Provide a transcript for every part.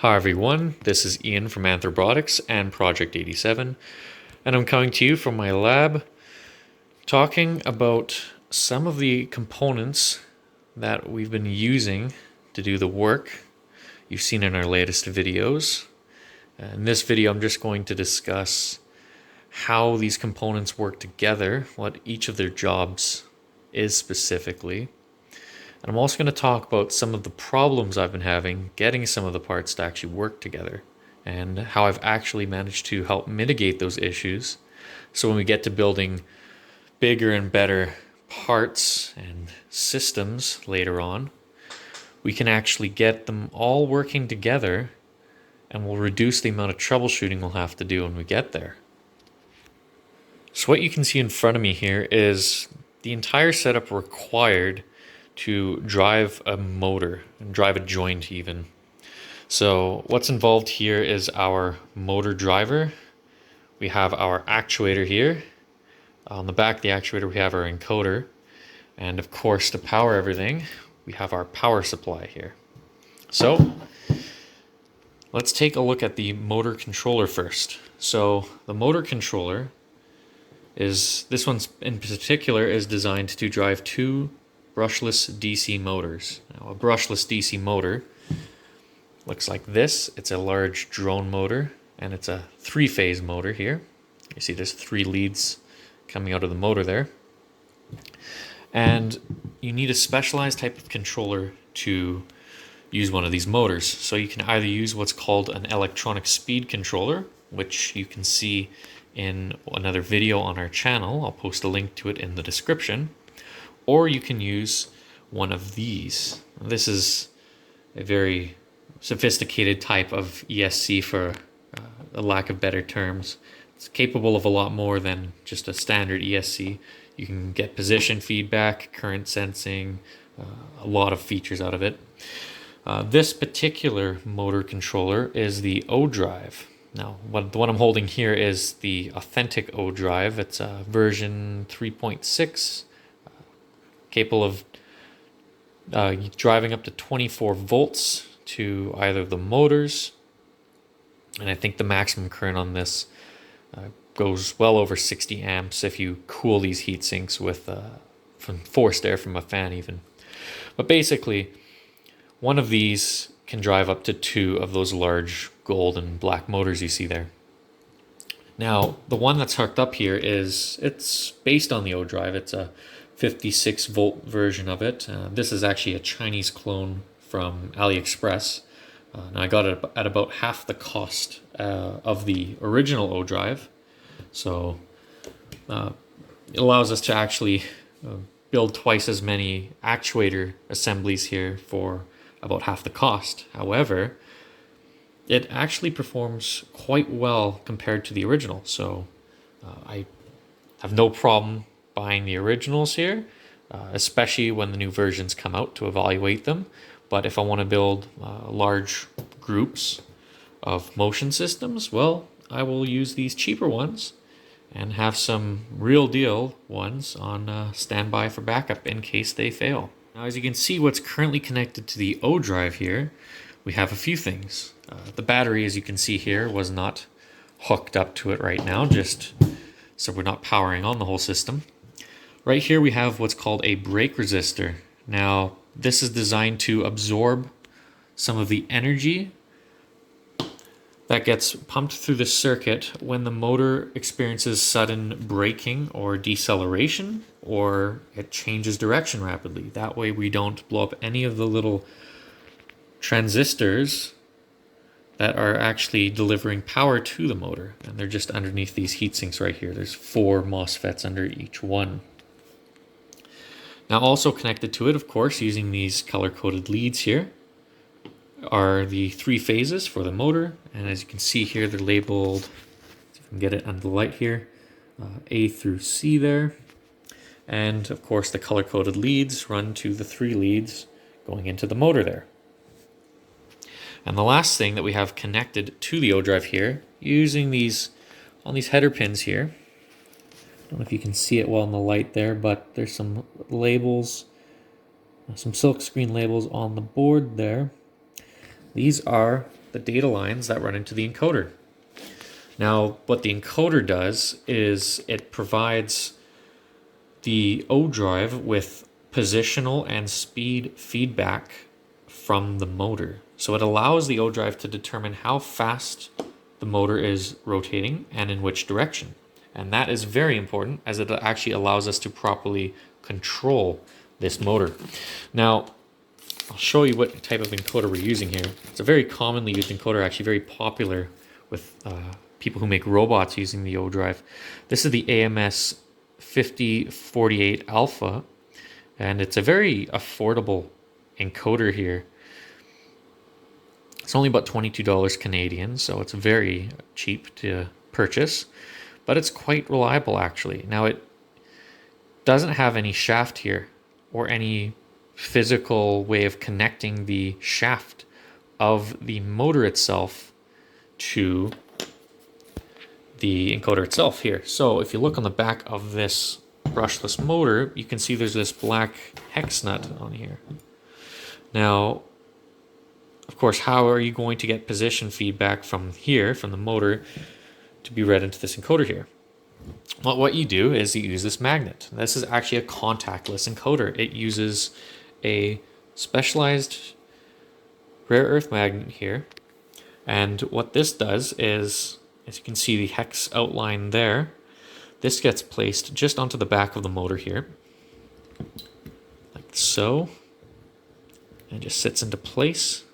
Hi everyone, this is Ian from Robotics and Project 87, and I'm coming to you from my lab talking about some of the components that we've been using to do the work you've seen in our latest videos. In this video I'm just going to discuss how these components work together, what each of their jobs is specifically. And I'm also going to talk about some of the problems I've been having getting some of the parts to actually work together and how I've actually managed to help mitigate those issues. So when we get to building bigger and better parts and systems later on, we can actually get them all working together and we'll reduce the amount of troubleshooting we'll have to do when we get there. So what you can see in front of me here is the entire setup required to drive a motor and drive a joint even. So what's involved here is our motor driver. We have our actuator here. On the back of the actuator we have our encoder. And of course to power everything we have our power supply here. So let's take a look at the motor controller first. So the motor controller this one in particular is designed to drive two brushless DC motors. Now, a brushless DC motor looks like this. It's a large drone motor, and it's a three-phase motor here. You see there's 3 leads coming out of the motor there. And you need a specialized type of controller to use one of these motors. So you can either use what's called an electronic speed controller, which you can see in another video on our channel. I'll post a link to it in the description. Or you can use one of these. This is a very sophisticated type of ESC for a lack of better terms. It's capable of a lot more than just a standard ESC. You can get position feedback, current sensing, a lot of features out of it. This particular motor controller is the O drive. Now, the one I'm holding here is the authentic O drive. It's a version 3.6. Capable of driving up to 24 volts to either of the motors. And I think the maximum current on this goes well over 60 amps if you cool these heat sinks with from forced air from a fan even. But basically, one of these can drive up to 2 of those large gold and black motors you see there. Now, the one that's hooked up here it's based on the O drive. It's a 56 volt version of it. This is actually a Chinese clone from AliExpress. And I got it at about half the cost of the original O drive. So it allows us to actually build twice as many actuator assemblies here for about half the cost. However, it actually performs quite well compared to the original. So I have no problem buying the originals here, especially when the new versions come out to evaluate them. But if I want to build large groups of motion systems, well, I will use these cheaper ones and have some real deal ones on standby for backup in case they fail. Now, as you can see, what's currently connected to the O drive here, we have a few things. The battery, as you can see here, was not hooked up to it right now, just so we're not powering on the whole system. Right here we have what's called a brake resistor. Now, this is designed to absorb some of the energy that gets pumped through the circuit when the motor experiences sudden braking or deceleration, or it changes direction rapidly. That way we don't blow up any of the little transistors that are actually delivering power to the motor. And they're just underneath these heat sinks right here. There's 4 MOSFETs under each one. Now, also connected to it, of course, using these color-coded leads here, are the 3 phases for the motor. And as you can see here, they're labeled, if I can get it under the light here, A through C there. And of course, the color-coded leads run to the 3 leads going into the motor there. And the last thing that we have connected to the O drive here, using on these header pins here, I don't know if you can see it well in the light there, but there's some labels, some silkscreen labels on the board there. These are the data lines that run into the encoder. Now, what the encoder does is it provides the O drive with positional and speed feedback from the motor. So it allows the O drive to determine how fast the motor is rotating and in which direction. And that is very important, as it actually allows us to properly control this motor. Now, I'll show you what type of encoder we're using here. It's a very commonly used encoder, actually very popular with people who make robots using the O drive. This is the AMS 5048 Alpha, and it's a very affordable encoder here. It's only about $22 Canadian, so it's very cheap to purchase, but it's quite reliable actually. Now, it doesn't have any shaft here or any physical way of connecting the shaft of the motor itself to the encoder itself here. So if you look on the back of this brushless motor, you can see there's this black hex nut on here. Now, of course, how are you going to get position feedback from here, from the motor, to be read into this encoder here? Well, what you do is you use this magnet. This is actually a contactless encoder. It uses a specialized rare earth magnet here. And what this does is, as you can see the hex outline there, this gets placed just onto the back of the motor here, like so, and just sits into place.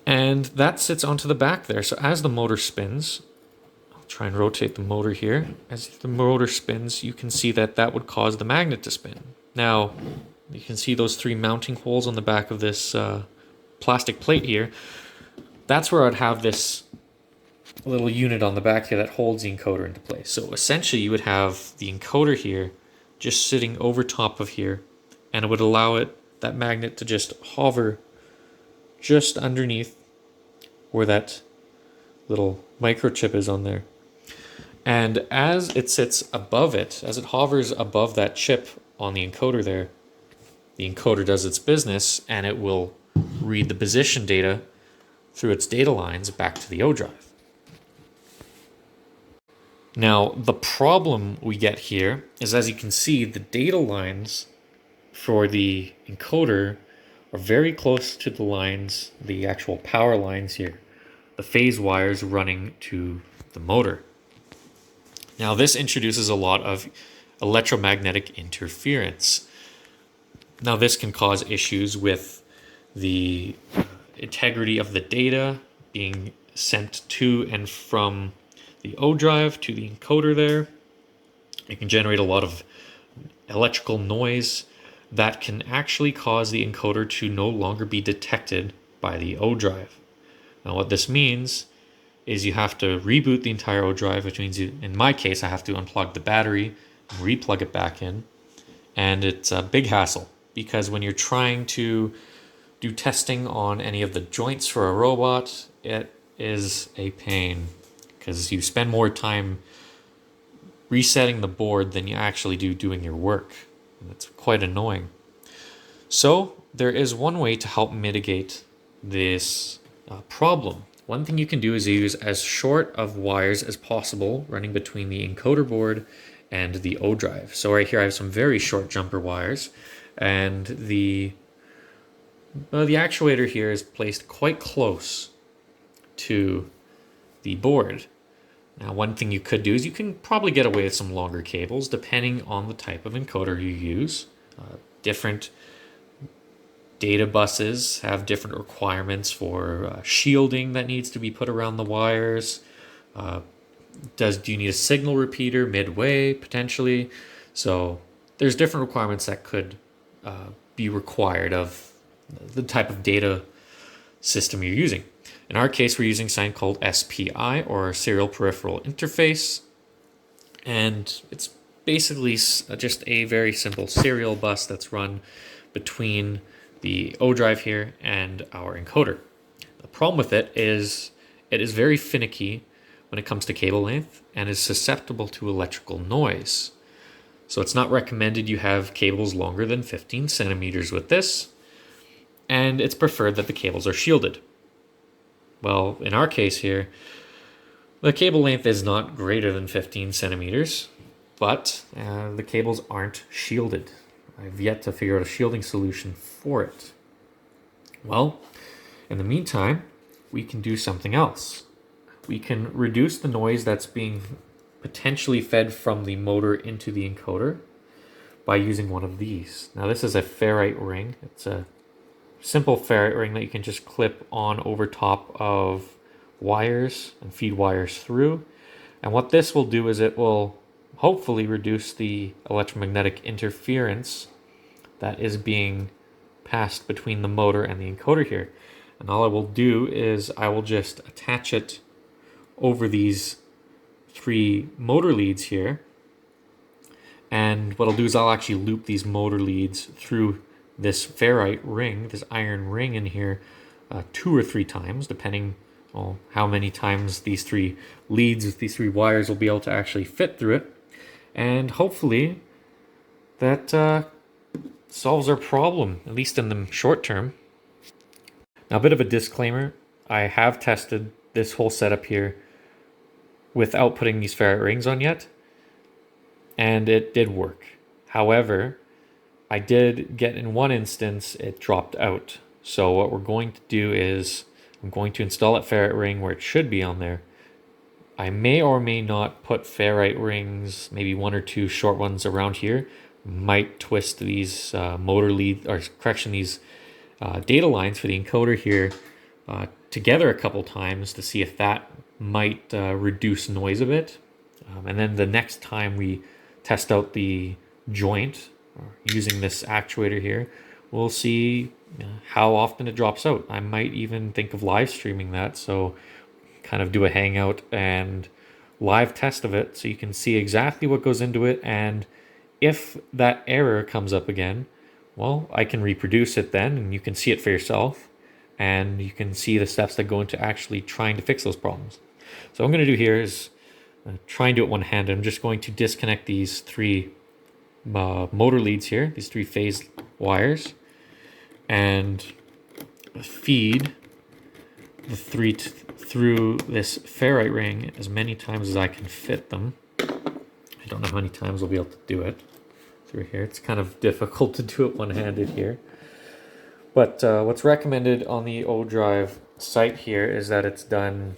And that sits onto the back there. So as the motor spins, I'll try and rotate the motor here. As the motor spins, you can see that that would cause the magnet to spin. Now, you can see those three mounting holes on the back of this plastic plate here. That's where I'd have this little unit on the back here that holds the encoder into place. So essentially you would have the encoder here just sitting over top of here, and it would allow that magnet to just hover just underneath where that little microchip is on there. And as it sits above it, as it hovers above that chip on the encoder there, the encoder does its business and it will read the position data through its data lines back to the O drive. Now, the problem we get here is, as you can see, the data lines for the encoder are very close to the lines, the actual power lines here, the phase wires running to the motor. Now, this introduces a lot of electromagnetic interference. Now, this can cause issues with the integrity of the data being sent to and from the O drive to the encoder there. It can generate a lot of electrical noise that can actually cause the encoder to no longer be detected by the O drive. Now, what this means is you have to reboot the entire O drive, which means in my case, I have to unplug the battery and replug it back in. And it's a big hassle, because when you're trying to do testing on any of the joints for a robot, it is a pain, because you spend more time resetting the board than you actually do doing your work. And it's quite annoying. So there is one way to help mitigate this problem. One thing you can do is use as short of wires as possible running between the encoder board and the O drive. So right here I have some very short jumper wires, and the actuator here is placed quite close to the board. Now, one thing you could do is you can probably get away with some longer cables depending on the type of encoder you use. Different data buses have different requirements for shielding that needs to be put around the wires. Do you need a signal repeater midway, potentially? So there's different requirements that could be required of the type of data system you're using. In our case, we're using something called SPI, or Serial Peripheral Interface, and it's basically just a very simple serial bus that's run between the O drive here and our encoder. The problem with it is very finicky when it comes to cable length and is susceptible to electrical noise. So it's not recommended you have cables longer than 15 centimeters with this. and it's preferred that the cables are shielded. Well, in our case here, the cable length is not greater than 15 centimeters, but the cables aren't shielded. I've yet to figure out a shielding solution for it. Well, in the meantime, we can do something else. We can reduce the noise that's being potentially fed from the motor into the encoder by using one of these. Now this is a ferrite ring. It's a simple ferrite ring that you can just clip on over top of wires and feed wires through. And what this will do is it will hopefully reduce the electromagnetic interference that is being passed between the motor and the encoder here. And all I will do is I will just attach it over these 3 motor leads here. And what I'll do is I'll actually loop these motor leads through this ferrite ring, this iron ring in here, 2 or 3 times, depending on how many times these 3 leads, these 3 wires will be able to actually fit through it. And hopefully that solves our problem, at least in the short term. Now, a bit of a disclaimer, I have tested this whole setup here without putting these ferrite rings on yet, and it did work. However, I did get in one instance, it dropped out. So what we're going to do is I'm going to install that ferrite ring where it should be on there. I may or may not put ferrite rings, maybe 1 or 2 short ones around here. Might twist these motor lead, or correction, these data lines for the encoder here together a couple times to see if that might reduce noise a bit. And then the next time we test out the joint using this actuator here, we'll see how often it drops out. I might even think of live streaming that, so kind of do a hangout and live test of it so you can see exactly what goes into it, and if that error comes up again, well, I can reproduce it then and you can see it for yourself and you can see the steps that go into actually trying to fix those problems. So what I'm going to do here is try and do it one-handed. I'm just going to disconnect these 3 motor leads here, these 3 phase wires, and feed the 3 through this ferrite ring as many times as I can fit them. I don't know how many times we'll be able to do it through here. It's kind of difficult to do it one-handed here. But what's recommended on the O-Drive site here is that it's done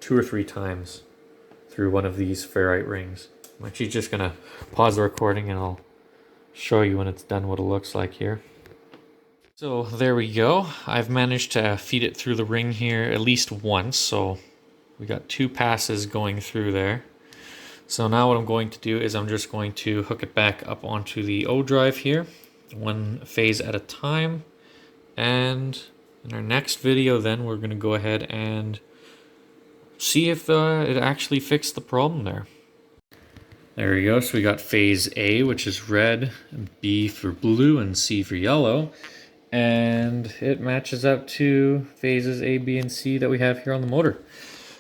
2 or 3 times through one of these ferrite rings. I'm actually just going to pause the recording and I'll show you when it's done what it looks like here. So there we go. I've managed to feed it through the ring here at least once, so we got 2 passes going through there. So now what I'm going to do is I'm just going to hook it back up onto the O-Drive here, 1 phase at a time. And in our next video then we're going to go ahead and see if it actually fixed the problem there. There we go. So we got phase A, which is red, B for blue, and C for yellow. And it matches up to phases A, B, and C that we have here on the motor.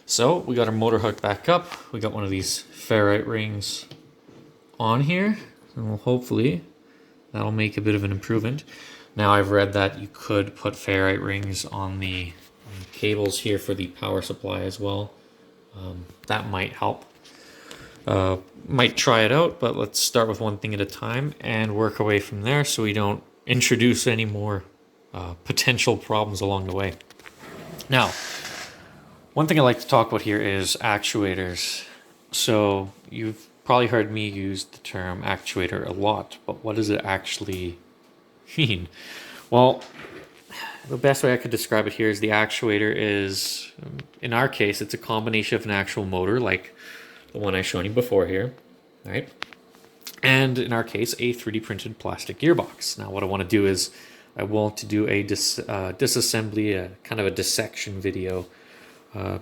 So we got our motor hooked back up. We got one of these ferrite rings on here, and we'll hopefully that'll make a bit of an improvement. Now I've read that you could put ferrite rings on the cables here for the power supply as well. That might help. Might try it out, but let's start with one thing at a time and work our way from there so we don't introduce any more potential problems along the way. Now, one thing I like to talk about here is actuators. So you've probably heard me use the term actuator a lot, but what does it actually mean? Well, the best way I could describe it here is the actuator is, in our case, it's a combination of an actual motor, like the one I showed you before here, right? And in our case, a 3D printed plastic gearbox. Now what I want to do is I want to do a disassembly, a kind of a dissection video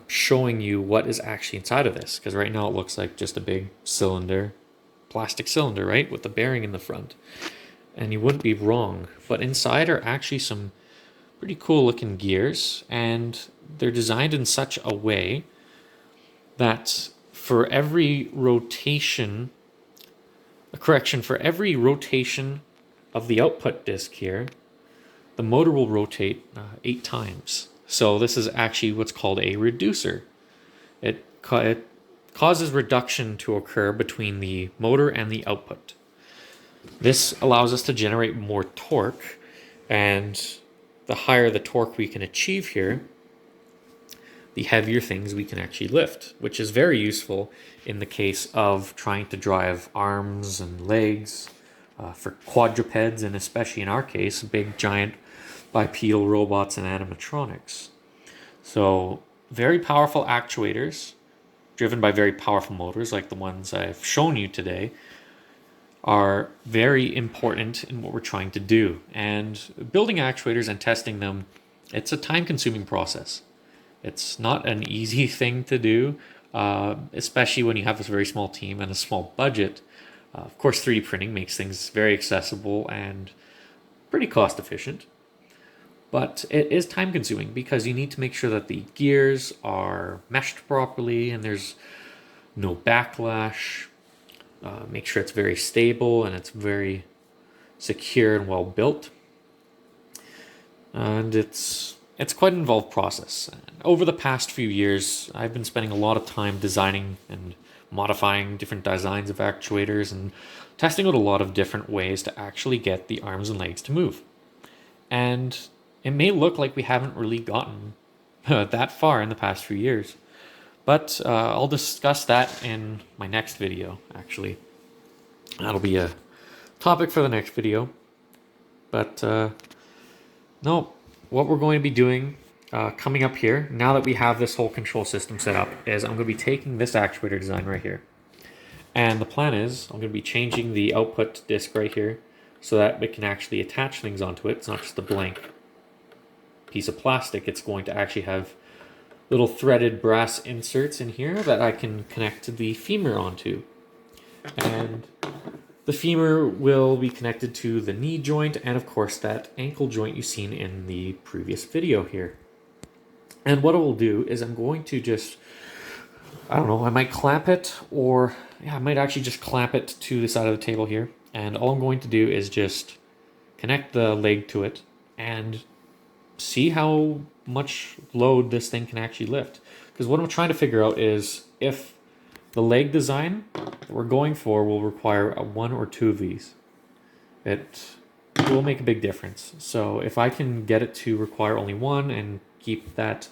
showing you what is actually inside of this. Because right now it looks like just a big cylinder, plastic cylinder, right? With the bearing in the front. And you wouldn't be wrong. But inside are actually some pretty cool looking gears. And they're designed in such a way that for every rotation, for every rotation of the output disc here, the motor will rotate 8 times. So this is actually what's called a reducer. It causes reduction to occur between the motor and the output. This allows us to generate more torque, and the higher the torque we can achieve here, the heavier things we can actually lift, which is very useful in the case of trying to drive arms and legs for quadrupeds, and especially in our case, big giant bipedal robots and animatronics. So very powerful actuators driven by very powerful motors like the ones I've shown you today are very important in what we're trying to do. And building actuators and testing them, it's a time-consuming process. It's not an easy thing to do, especially when you have a very small team and a small budget. Of course, 3D printing makes things very accessible and pretty cost-efficient. But it is time-consuming because you need to make sure that the gears are meshed properly and there's no backlash. Make sure it's very stable and it's very secure and well built. And it's quite an involved process. And over the past few years, I've been spending a lot of time designing and modifying different designs of actuators and testing out a lot of different ways to actually get the arms and legs to move. And it may look like we haven't really gotten that far in the past few years, but I'll discuss that in my next video, actually. That'll be a topic for the next video. But no, what we're going to be doing coming up here, now that we have this whole control system set up, is I'm going to be taking this actuator design right here. And the plan is I'm going to be changing the output disc right here so that we can actually attach things onto it. It's not just a blank piece of plastic. It's going to actually have little threaded brass inserts in here that I can connect the femur onto. And the femur will be connected to the knee joint and of course that ankle joint you've seen in the previous video here. And what I will do is I'm going to just, I don't know, I might clamp it, or yeah, I might actually just clamp it to the side of the table here. And all I'm going to do is just connect the leg to it and see how much load this thing can actually lift. Because what I'm trying to figure out is if the leg design that we're going for will require one or two of these. It will make a big difference. So if I can get it to require only one and keep that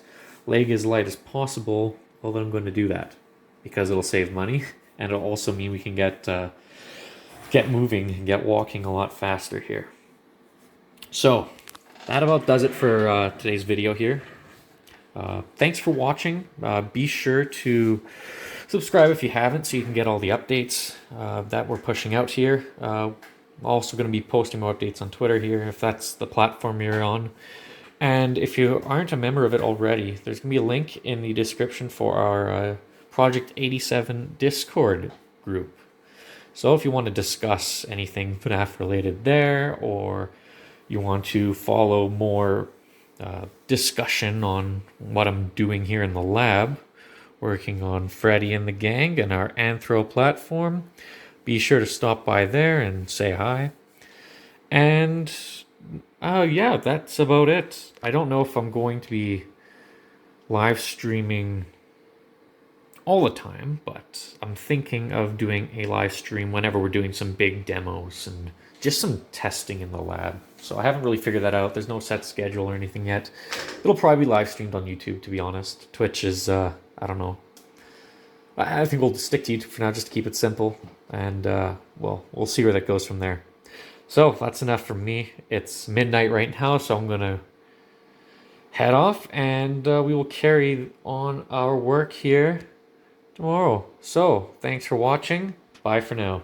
leg as light as possible, well then I'm going to do that. Because it'll save money and it'll also mean we can get moving and get walking a lot faster here. So that about does it for today's video here. Thanks for watching. Be sure to subscribe if you haven't so you can get all the updates that we're pushing out here. I'm also going to be posting more updates on Twitter here if that's the platform you're on. And if you aren't a member of it already, there's going to be a link in the description for our Project 87 Discord group. So if you want to discuss anything FNAF related there, or you want to follow more discussion on what I'm doing here in the lab, working on Freddy and the gang and our Anthro platform, be sure to stop by there and say hi. And yeah, that's about it. I don't know if I'm going to be live streaming all the time, but I'm thinking of doing a live stream whenever we're doing some big demos and just some testing in the lab. So I haven't really figured that out. There's no set schedule or anything yet. It'll probably be live streamed on YouTube, to be honest. Twitch is, I don't know. I think we'll stick to YouTube for now just to keep it simple. And, well, we'll see where that goes from there. So that's enough from me. It's midnight right now, so I'm going to head off. And we will carry on our work here tomorrow. So thanks for watching. Bye for now.